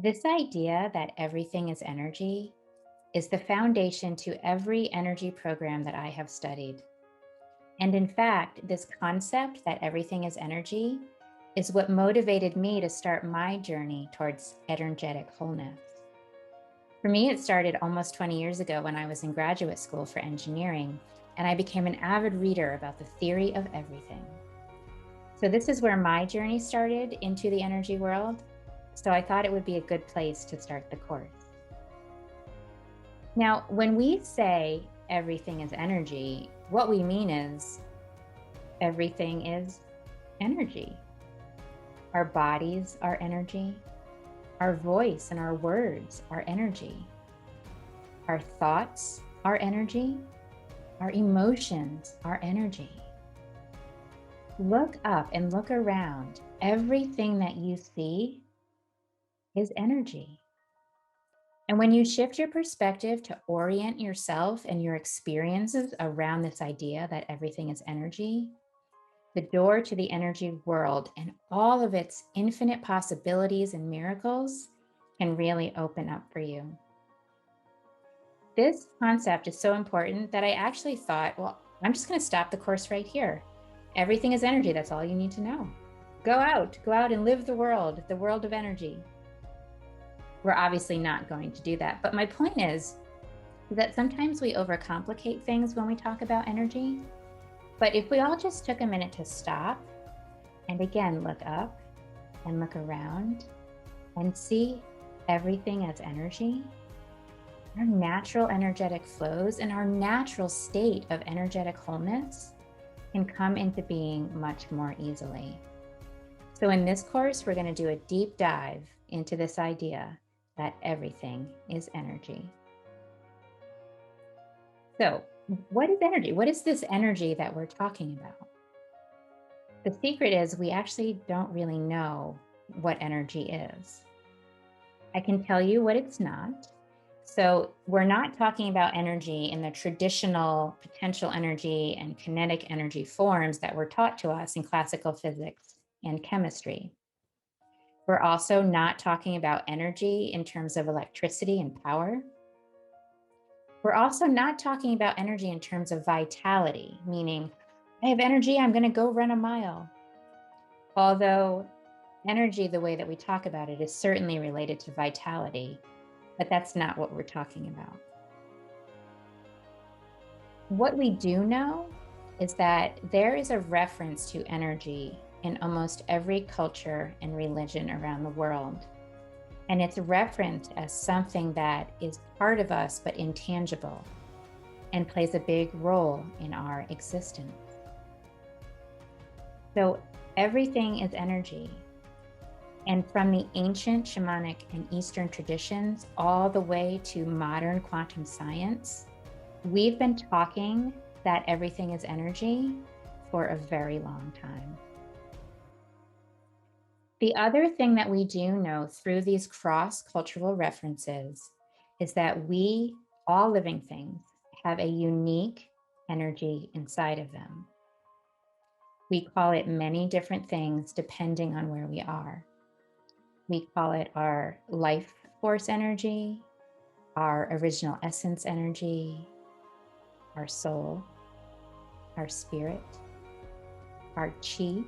This idea that everything is energy is the foundation to every energy program that I have studied. And in fact, this concept that everything is energy is what motivated me to start my journey towards energetic wholeness. For me, it started almost 20 years ago when I was in graduate school for engineering, and I became an avid reader about the theory of everything. So, this is where my journey started into the energy world. So, I thought it would be a good place to start the course. Now, when we say everything is energy, what we mean is everything is energy. Our bodies are energy. Our voice and our words are energy. Our thoughts are energy. Our emotions are energy. Look up and look around. Everything that you see is energy. And when you shift your perspective to orient yourself and your experiences around this idea that everything is energy, the door to the energy world and all of its infinite possibilities and miracles can really open up for you. This concept is so important that I actually thought, well, I'm just going to stop the course right here. Everything is energy. That's all you need to know. Go out and live the world of energy. We're obviously not going to do that. But my point is that sometimes we overcomplicate things when we talk about energy. But if we all just took a minute to stop and again look up and look around and see everything as energy, our natural energetic flows and our natural state of energetic wholeness can come into being much more easily. So in this course, we're going to do a deep dive into this idea that everything is energy. So, what is energy? What is this energy that we're talking about? The secret is we actually don't really know what energy is. I can tell you what it's not. So, we're not talking about energy in the traditional potential energy and kinetic energy forms that were taught to us in classical physics and chemistry. We're also not talking about energy in terms of electricity and power. We're also not talking about energy in terms of vitality, meaning I have energy, I'm going to go run a mile. Although energy, the way that we talk about it, is certainly related to vitality, but that's not what we're talking about. What we do know is that there is a reference to energy in almost every culture and religion around the world. And it's referenced as something that is part of us but intangible and plays a big role in our existence. So everything is energy. And from the ancient shamanic and Eastern traditions all the way to modern quantum science, we've been talking that everything is energy for a very long time. The other thing that we do know through these cross-cultural references is that we, all living things, have a unique energy inside of them. We call it many different things depending on where we are. We call it our life force energy, our original essence energy, our soul, our spirit, our chi,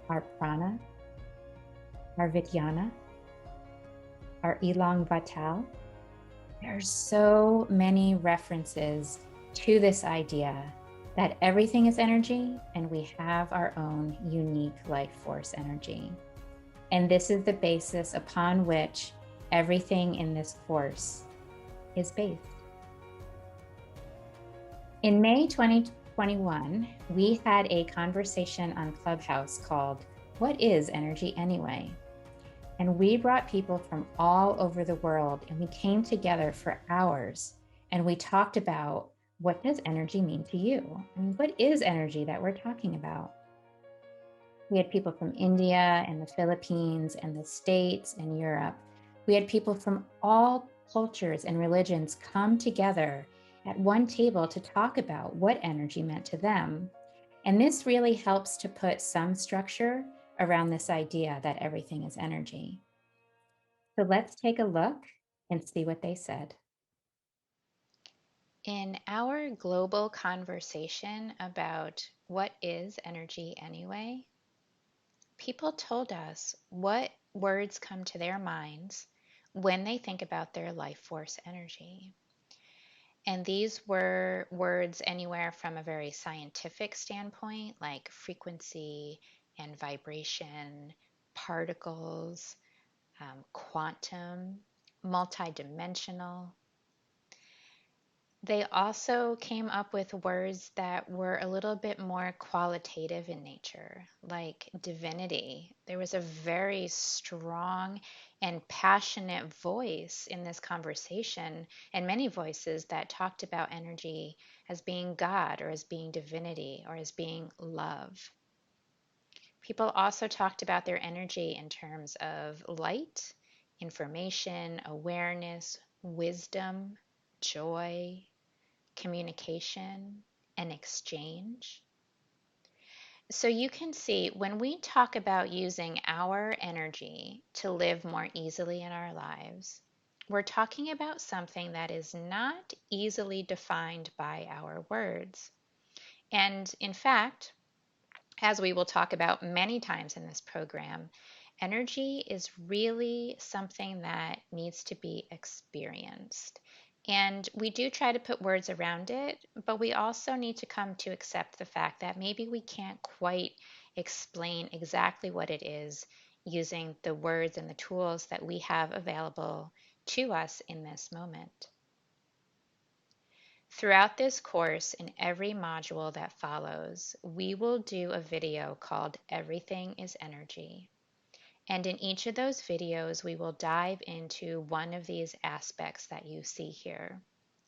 our prana, our vityana, our elang vital. There are so many references to this idea that everything is energy and we have our own unique life force energy. And this is the basis upon which everything in this course is based. In May 2021, we had a conversation on Clubhouse called What is Energy Anyway? And we brought people from all over the world and we came together for hours and we talked about what does energy mean to you? I mean, what is energy that we're talking about? We had people from India and the Philippines and the States and Europe. We had people from all cultures and religions come together at one table to talk about what energy meant to them. And this really helps to put some structure around this idea that everything is energy. So let's take a look and see what they said. In our global conversation about what is energy anyway, people told us what words come to their minds when they think about their life force energy. And these were words anywhere from a very scientific standpoint, like frequency and vibration, particles, quantum, multidimensional. They also came up with words that were a little bit more qualitative in nature, like divinity. There was a very strong and passionate voice in this conversation, and many voices that talked about energy as being God or as being divinity or as being love. People also talked about their energy in terms of light, information, awareness, wisdom, joy, communication, and exchange. So you can see when we talk about using our energy to live more easily in our lives, we're talking about something that is not easily defined by our words. And in fact, as we will talk about many times in this program, energy is really something that needs to be experienced. And we do try to put words around it, but we also need to come to accept the fact that maybe we can't quite explain exactly what it is using the words and the tools that we have available to us in this moment. Throughout this course, in every module that follows, we will do a video called Everything is Energy. And in each of those videos, we will dive into one of these aspects that you see here.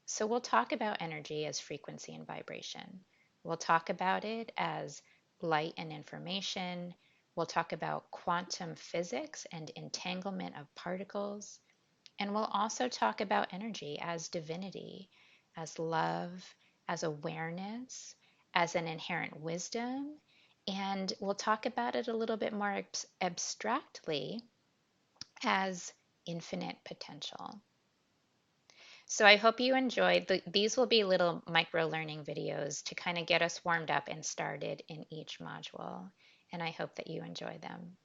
So we'll talk about energy as frequency and vibration. We'll talk about it as light and information. We'll talk about quantum physics and entanglement of particles. And we'll also talk about energy as divinity, as love, as awareness, as an inherent wisdom. And we'll talk about it a little bit more abstractly as infinite potential. So I hope you enjoyed. These will be little micro learning videos to kind of get us warmed up and started in each module. And I hope that you enjoy them.